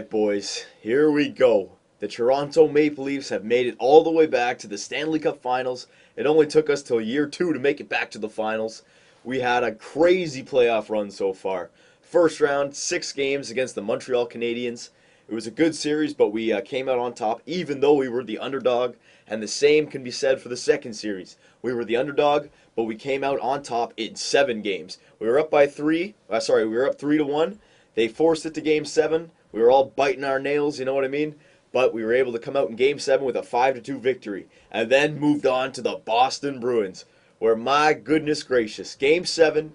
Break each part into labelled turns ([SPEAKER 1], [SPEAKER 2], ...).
[SPEAKER 1] right, boys, here we go. The Toronto Maple Leafs have made it all the way back to the Stanley Cup Finals. It only took us till year two to make it back to the finals. We had a crazy playoff run so far. First round, 6 games against the Montreal Canadiens. It was a good series, but we came out on top, even though we were the underdog. And the same can be said for the second series. We were the underdog, but we came out on top in 7 games. We were up by three. We were up 3-1. They forced it to Game 7. We were all biting our nails, you know what I mean? But we were able to come out in Game 7 with a 5-2 victory. And then moved on to the Boston Bruins, where, my goodness gracious, Game 7,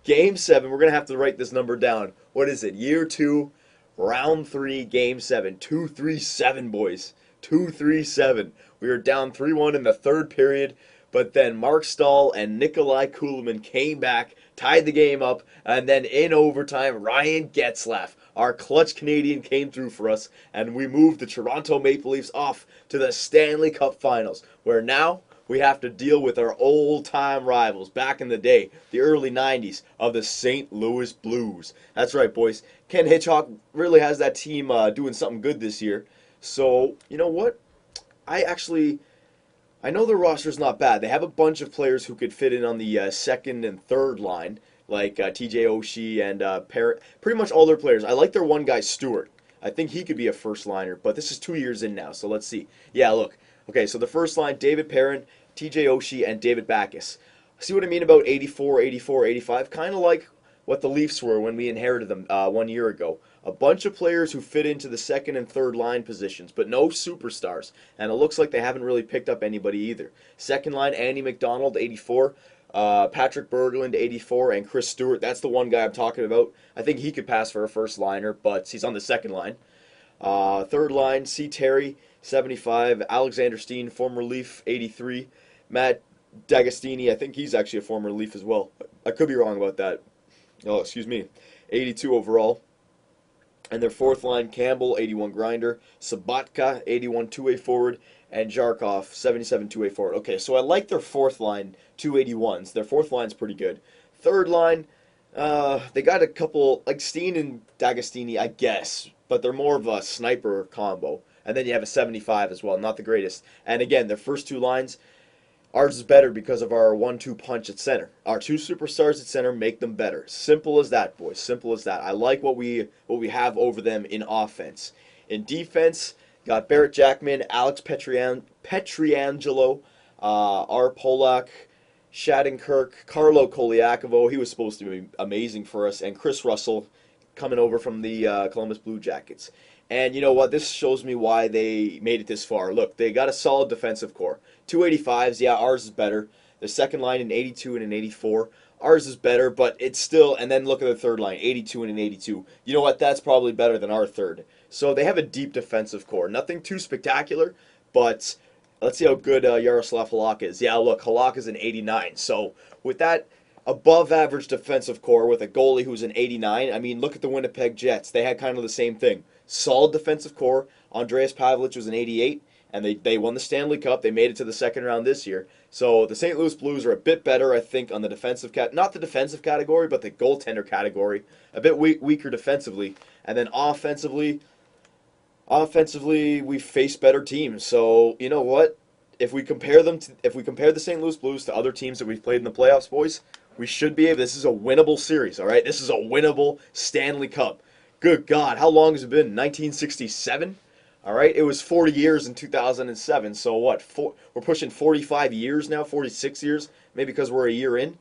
[SPEAKER 1] we're going to have to write this number down. What is it? Year 2, Round 3, Game 7. 2-3-7, boys. 2-3-7. We were down 3-1 in the third period, but then Mark Stahl and Nikolai Kulemin came back, tied the game up, and then in overtime, Ryan Getzlaf, our clutch Canadian, came through for us, and we moved the Toronto Maple Leafs off to the Stanley Cup Finals, where now we have to deal with our old-time rivals back in the day, the early 90s, of the St. Louis Blues. That's right, boys. Ken Hitchcock really has that team doing something good this year. So, you know what? I know their roster's not bad. They have a bunch of players who could fit in on the second and third line, like TJ Oshie and Parrott. Pretty much all their players. I like their one guy, Stewart. I think he could be a first liner, but this is 2 years in now, so let's see. Yeah, look. Okay, so the first line, David Perrin, TJ Oshie, and David Backes. See what I mean about 84, 84, 85? Kind of like what the Leafs were when we inherited them 1 year ago. A bunch of players who fit into the second and third line positions, but no superstars. And it looks like they haven't really picked up anybody either. Second line, Andy McDonald, 84. Patrick Berglund, 84. And Chris Stewart, that's the one guy I'm talking about. I think he could pass for a first liner, but he's on the second line. Third line, C. Terry, 75. Alexander Steen, former Leaf, 83. Matt D'Agostini, I think he's actually a former Leaf as well. I could be wrong about that. Oh, excuse me. 82 overall. And their fourth line, Campbell, 81 grinder, Sabatka, 81 two-way forward, and Jarkov, 77 two-way forward. Okay, so I like their fourth line, 281s. Their fourth line's pretty good. Third line, they got a couple, like Steen and D'Agostini, I guess, but they're more of a sniper combo. And then you have a 75 as well, not the greatest. And again, their first two lines, ours is better because of our 1-2 punch at center. Our two superstars at center make them better. Simple as that, boys. Simple as that. I like what we have over them in offense. In defense, got Barrett Jackman, Alex Petriangelo, R. Polak, Shattenkirk, Carlo Koliakovo. He was supposed to be amazing for us. And Chris Russell coming over from the Columbus Blue Jackets. And you know what? This shows me why they made it this far. Look, they got a solid defensive core. 285s, yeah, ours is better. The second line, an 82 and an 84. Ours is better, but it's still, and then look at the third line, 82 and an 82. You know what? That's probably better than our third. So they have a deep defensive core. Nothing too spectacular, but let's see how good Yaroslav Halak is. Yeah, look, Halak is an 89. So with that above-average defensive core with a goalie who's an 89, I mean, look at the Winnipeg Jets. They had kind of the same thing. Solid defensive core. Andreas Pavlich was an 88, and they won the Stanley Cup. They made it to the second round this year. So the St. Louis Blues are a bit better, I think, on the defensive not the defensive category, but the goaltender category. A bit weaker defensively, and then offensively, we face better teams. So you know what? If we compare the St. Louis Blues to other teams that we've played in the playoffs, boys, we should be able. This is a winnable series. All right, this is a winnable Stanley Cup. Good God, how long has it been? 1967? All right, it was 40 years in 2007. So what? We're pushing 45 years now, 46 years, maybe because we're a year in.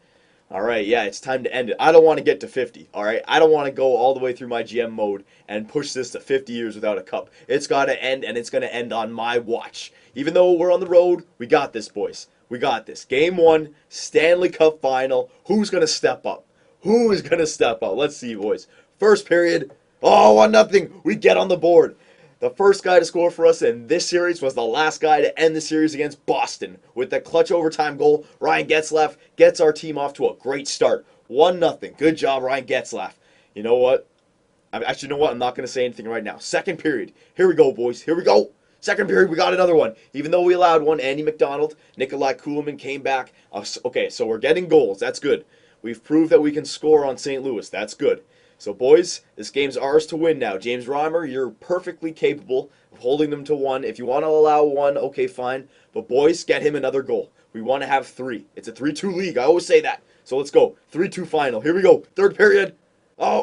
[SPEAKER 1] All right, yeah, it's time to end it. I don't want to get to 50. All right, I don't want to go all the way through my GM mode and push this to 50 years without a cup. It's got to end, and it's going to end on my watch. Even though we're on the road, we got this, boys. We got this. Game 1, Stanley Cup final. Who's going to step up? Who is going to step up? Let's see, boys. First period. Oh, 1-0. We get on the board. The first guy to score for us in this series was the last guy to end the series against Boston. With the clutch overtime goal, Ryan Getzlaf gets our team off to a great start. 1-0. Good job, Ryan Getzlaf. You know what? Actually, you know what? I'm not going to say anything right now. Second period. Here we go, boys. Here we go. Second period, we got another one. Even though we allowed one, Andy McDonald, Nikolai Kulemin came back. Okay, so we're getting goals. That's good. We've proved that we can score on St. Louis. That's good. So, boys, this game's ours to win now. James Reimer, you're perfectly capable of holding them to 1. If you want to allow 1, okay, fine. But, boys, get him another goal. We want to have 3. It's a 3-2 league. I always say that. So let's go. 3-2 final. Here we go. Third period. Ryan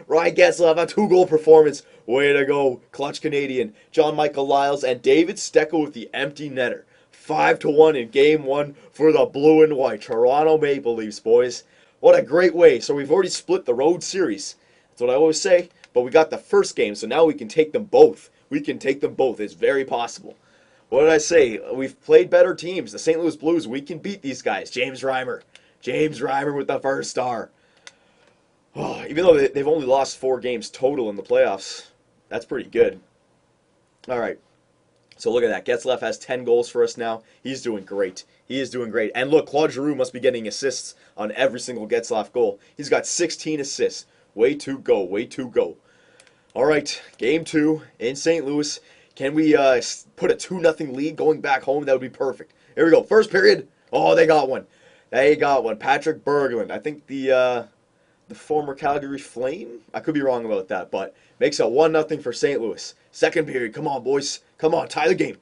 [SPEAKER 1] Getzlaf, a 2-goal performance. Way to go. Clutch Canadian. John Michael Lyles and David Steckel with the empty netter. 5-1 in game 1 for the blue and white Toronto Maple Leafs, boys. What a great way. So we've already split the road series. That's what I always say. But we got the first game, so now we can take them both. We can take them both. It's very possible. What did I say? We've played better teams. The St. Louis Blues, we can beat these guys. James Reimer. James Reimer with the first star. Oh, even though they've only lost 4 games total in the playoffs, that's pretty good. All right. So look at that. Getzlaf has 10 goals for us now. He's doing great. He is doing great. And look, Claude Giroux must be getting assists on every single Getzlaf goal. He's got 16 assists. Way to go. Way to go. All right. Game 2 in St. Louis. Can we put a 2-0 lead going back home? That would be perfect. Here we go. First period. Oh, they got one. They got one. Patrick Berglund. I think the former Calgary Flame. I could be wrong about that, but makes it 1-0 for St. Louis. Second period. Come on, boys. Come on, tie the game.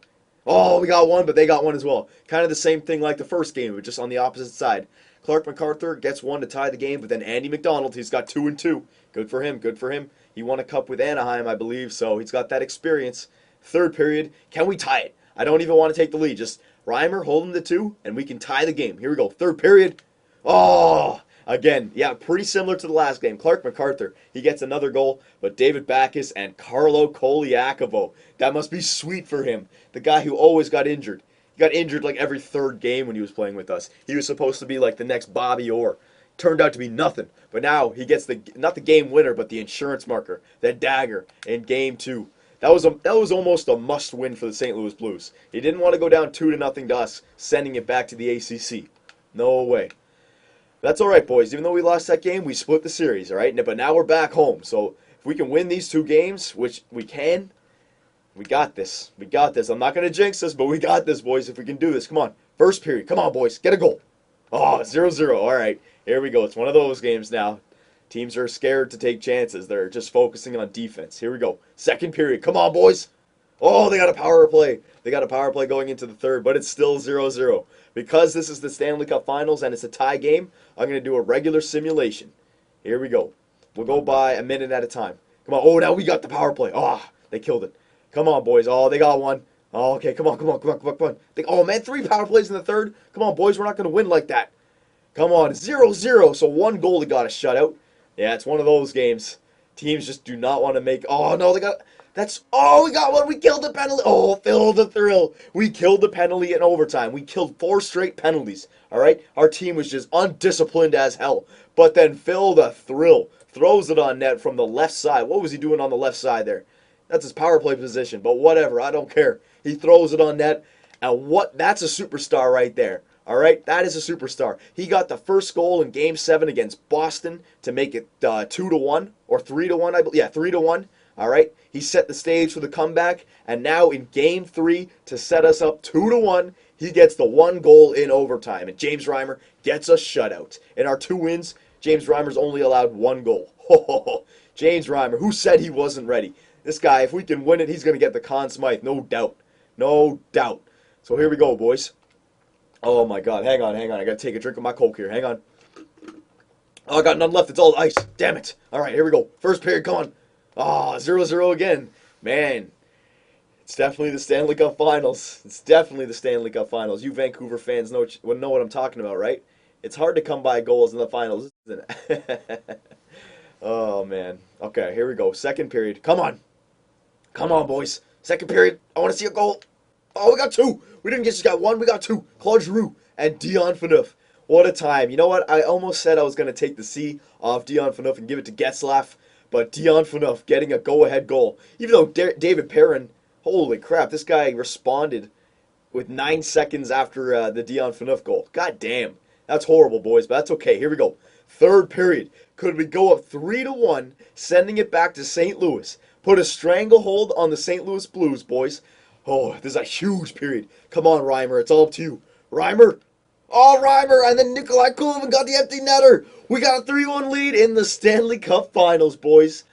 [SPEAKER 1] Oh, we got one, but they got one as well. Kind of the same thing like the first game, but just on the opposite side. Clark MacArthur gets one to tie the game, but then Andy McDonald, he's got 2 and 2. Good for him, good for him. He won a cup with Anaheim, I believe, so he's got that experience. Third period. Can we tie it? I don't even want to take the lead. Just Reimer, hold him to 2, and we can tie the game. Here we go. Third period. Oh, again, yeah, pretty similar to the last game. Clark MacArthur, he gets another goal, but David Backes and Carlo Koliakovo, that must be sweet for him. The guy who always got injured. He got injured like every third game when he was playing with us. He was supposed to be like the next Bobby Orr. Turned out to be nothing. But now he gets not the game winner, but the insurance marker, the dagger in game 2. That was almost a must-win for the St. Louis Blues. He didn't want to go down 2-0 to us, sending it back to the ACC. No way. That's all right, boys. Even though we lost that game, we split the series, all right? But now we're back home. So if we can win these 2 games, which we can, we got this. We got this. I'm not going to jinx us, but we got this, boys, if we can do this. Come on. First period. Come on, boys. Get a goal. Oh, 0-0. All right. Here we go. It's one of those games now. Teams are scared to take chances. They're just focusing on defense. Here we go. Second period. Come on, boys. Oh, they got a power play. They got a power play going into the third, but it's still 0-0. Because this is the Stanley Cup Finals and it's a tie game, I'm going to do a regular simulation. Here we go. We'll go by a minute at a time. Come on. Oh, now we got the power play. Oh, they killed it. Come on, boys. Oh, they got one. Oh, okay. Come on. Oh, man, 3 power plays in the third. Come on, boys. We're not going to win like that. Come on. 0-0. So 1 goal, they got a shutout. Yeah, it's one of those games. Teams just do not want to make... Oh, no, they got... Oh, we got one. We killed the penalty. Oh, Phil the thrill. We killed the penalty in overtime. We killed 4 straight penalties. All right? Our team was just undisciplined as hell. But then Phil the thrill throws it on net from the left side. What was he doing on the left side there? That's his power play position. But whatever. I don't care. He throws it on net. And that's a superstar right there. All right? That is a superstar. He got the first goal in Game 7 against Boston to make it 2-1 or 3-1. I believe. Yeah, 3-1. All right? He set the stage for the comeback, and now in Game 3, to set us up 2-1, he gets the 1 goal in overtime, and James Reimer gets a shutout. In our 2 wins, James Reimer's only allowed 1 goal. James Reimer, who said he wasn't ready? This guy, if we can win it, he's going to get the Conn Smythe, no doubt. No doubt. So here we go, boys. Oh, my God. Hang on. I got to take a drink of my Coke here. Hang on. Oh, I got none left. It's all ice. Damn it. All right, here we go. First period, come on. Oh, 0-0 again. Man, it's definitely the Stanley Cup Finals. It's definitely the Stanley Cup Finals. You Vancouver fans know what I'm talking about, right? It's hard to come by goals in the finals, isn't it? Oh, man. Okay, here we go. Second period. Come on. Come on, boys. Second period. I want to see a goal. Oh, we got 2. We didn't just got 1. We got 2. Claude Giroux and Dion Phaneuf. What a time. You know what? I almost said I was going to take the C off Dion Phaneuf and give it to Getzlaf. But Dion Phaneuf getting a go-ahead goal. Even though David Perrin, holy crap, this guy responded with 9 seconds after the Dion Phaneuf goal. God damn. That's horrible, boys, but that's okay. Here we go. Third period. Could we go up 3-1, sending it back to St. Louis? Put a stranglehold on the St. Louis Blues, boys. Oh, this is a huge period. Come on, Reimer. It's all up to you. Reimer. Oh, Reimer. And then Nikolai Kulemin got the empty netter. We got a 3-1 lead in the Stanley Cup Finals, boys.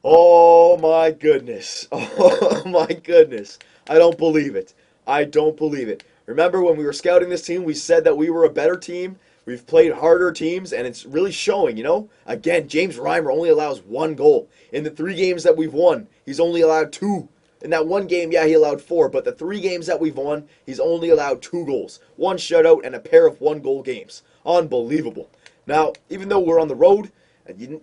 [SPEAKER 1] Oh my goodness. Oh my goodness. I don't believe it. I don't believe it. Remember when we were scouting this team, we said that we were a better team. We've played harder teams, and it's really showing, you know? Again, James Reimer only allows 1 goal. In the 3 games that we've won, he's only allowed 2. In that 1 game, yeah, he allowed 4, but the 3 games that we've won, he's only allowed 2 goals. 1 shutout and a pair of 1-goal games. Unbelievable. Now, even though we're on the road, you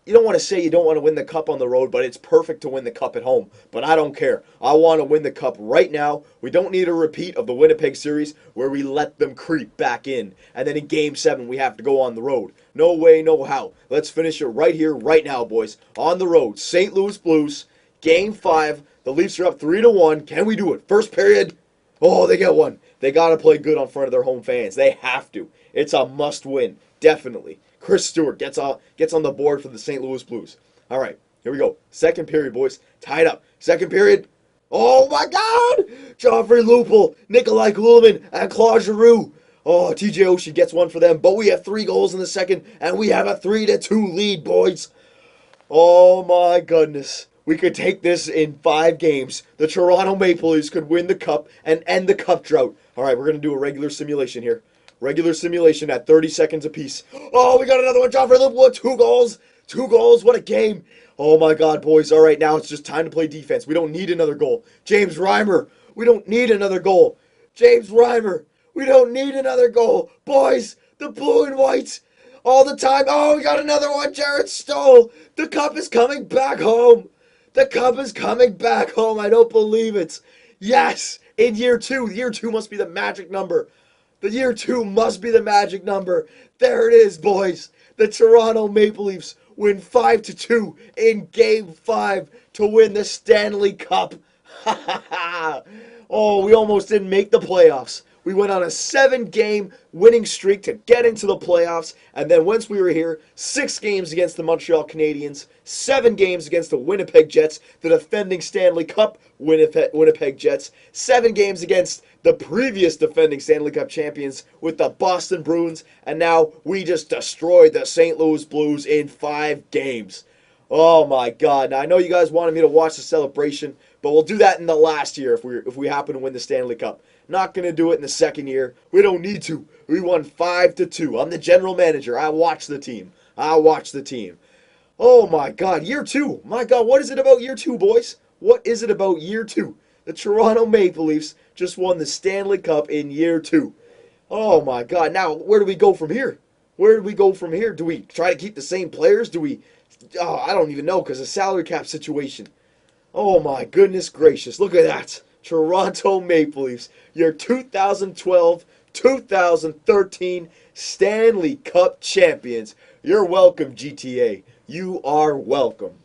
[SPEAKER 1] don't want to say you don't want to win the cup on the road, but it's perfect to win the cup at home. But I don't care. I want to win the cup right now. We don't need a repeat of the Winnipeg series where we let them creep back in. And then in Game 7, we have to go on the road. No way, no how. Let's finish it right here, right now, boys. On the road, St. Louis Blues, Game 5. The Leafs are up 3-1. Can we do it? First period. Oh, they get one. They got to play good on front of their home fans. They have to. It's a must-win, definitely. Chris Stewart gets on the board for the St. Louis Blues. All right, here we go. Second period, boys. Tied up. Second period. Oh, my God! Joffrey Lupul, Nikolai Kulemin, and Claude Giroux. Oh, TJ Oshie gets one for them, but we have 3 goals in the second, and we have a 3-2 lead, boys. Oh, my goodness. We could take this in 5 games. The Toronto Maple Leafs could win the cup and end the cup drought. All right, we're going to do a regular simulation here. Regular simulation at 30 seconds apiece. Oh, we got another one. Joffrey Lupul, 2 goals. 2 goals. What a game. Oh, my God, boys. All right, now it's just time to play defense. We don't need another goal. James Reimer. We don't need another goal. James Reimer. We don't need another goal. Boys, the blue and whites all the time. Oh, we got another one. Jared Stoll. The cup is coming back home. The cup is coming back home. I don't believe it. Yes, in year 2. Year 2 must be the magic number. The year 2 must be the magic number. There it is, boys. The Toronto Maple Leafs win 5-2 in Game 5 to win the Stanley Cup. Oh, we almost didn't make the playoffs. We went on a 7-game winning streak to get into the playoffs, and then once we were here, 6 games against the Montreal Canadiens, 7 games against the Winnipeg Jets, the defending Stanley Cup Winnipeg Jets, 7 games against the previous defending Stanley Cup champions with the Boston Bruins, and now we just destroyed the St. Louis Blues in 5 games. Oh my God. Now I know you guys wanted me to watch the celebration, but we'll do that in the last year if we happen to win the Stanley Cup. Not going to do it in the second year. We don't need to. We won 5-2. I'm the general manager. I watch the team. Oh my God, year 2. My God, what is it about year 2, boys? What is it about year 2? The Toronto Maple Leafs just won the Stanley Cup in year 2. Oh my God. Now, where do we go from here? Where do we go from here? Do we try to keep the same players? Do we... Oh, I don't even know because of salary cap situation. Oh my goodness gracious. Look at that. Toronto Maple Leafs, your 2012-2013 Stanley Cup champions. You're welcome, GTA. You are welcome.